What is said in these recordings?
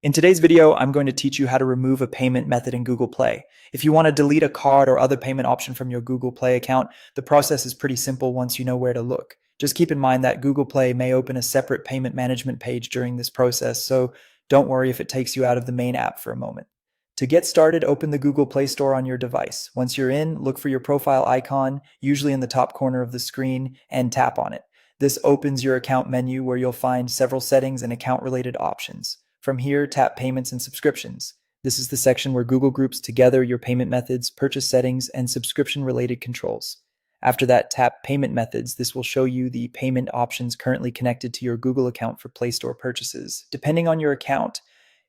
In today's video, I'm going to teach you how to remove a payment method in Google Play. If you want to delete a card or other payment option from your Google Play account, the process is pretty simple once you know where to look. Just keep in mind that Google Play may open a separate payment management page during this process, so don't worry if it takes you out of the main app for a moment. To get started, open the Google Play Store on your device. Once you're in, look for your profile icon, usually in the top corner of the screen, and tap on it. This opens your account menu where you'll find several settings and account-related options. From here, tap Payments and Subscriptions. This is the section where Google groups together your payment methods, purchase settings, and subscription-related controls. After that, tap Payment Methods. This will show you the payment options currently connected to your Google account for Play Store purchases. Depending on your account,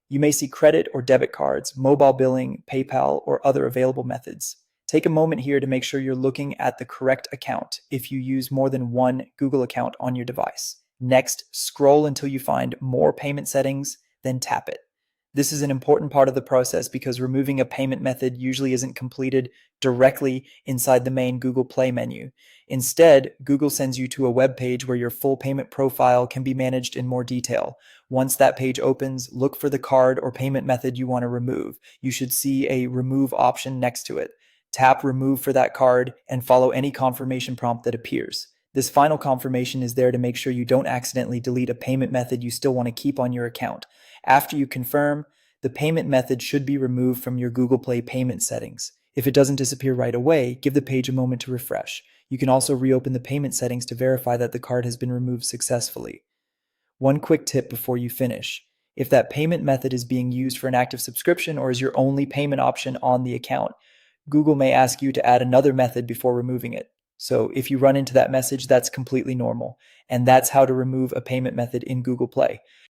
you may see credit or debit cards, mobile billing, PayPal, or other available methods. Take a moment here to make sure you're looking at the correct account if you use more than one Google account on your device. Next, scroll until you find More Payment Settings, then tap it. This is an important part of the process because removing a payment method usually isn't completed directly inside the main Google Play menu. Instead, Google sends you to a web page where your full payment profile can be managed in more detail. Once that page opens, look for the card or payment method you want to remove. You should see a remove option next to it. Tap remove for that card and follow any confirmation prompt that appears. This final confirmation is there to make sure you don't accidentally delete a payment method you still want to keep on your account. After you confirm, the payment method should be removed from your Google Play payment settings. If it doesn't disappear right away, give the page a moment to refresh. You can also reopen the payment settings to verify that the card has been removed successfully. One quick tip before you finish. If that payment method is being used for an active subscription or is your only payment option on the account, Google may ask you to add another method before removing it. So if you run into that message, that's completely normal. And that's how to remove a payment method in Google Play.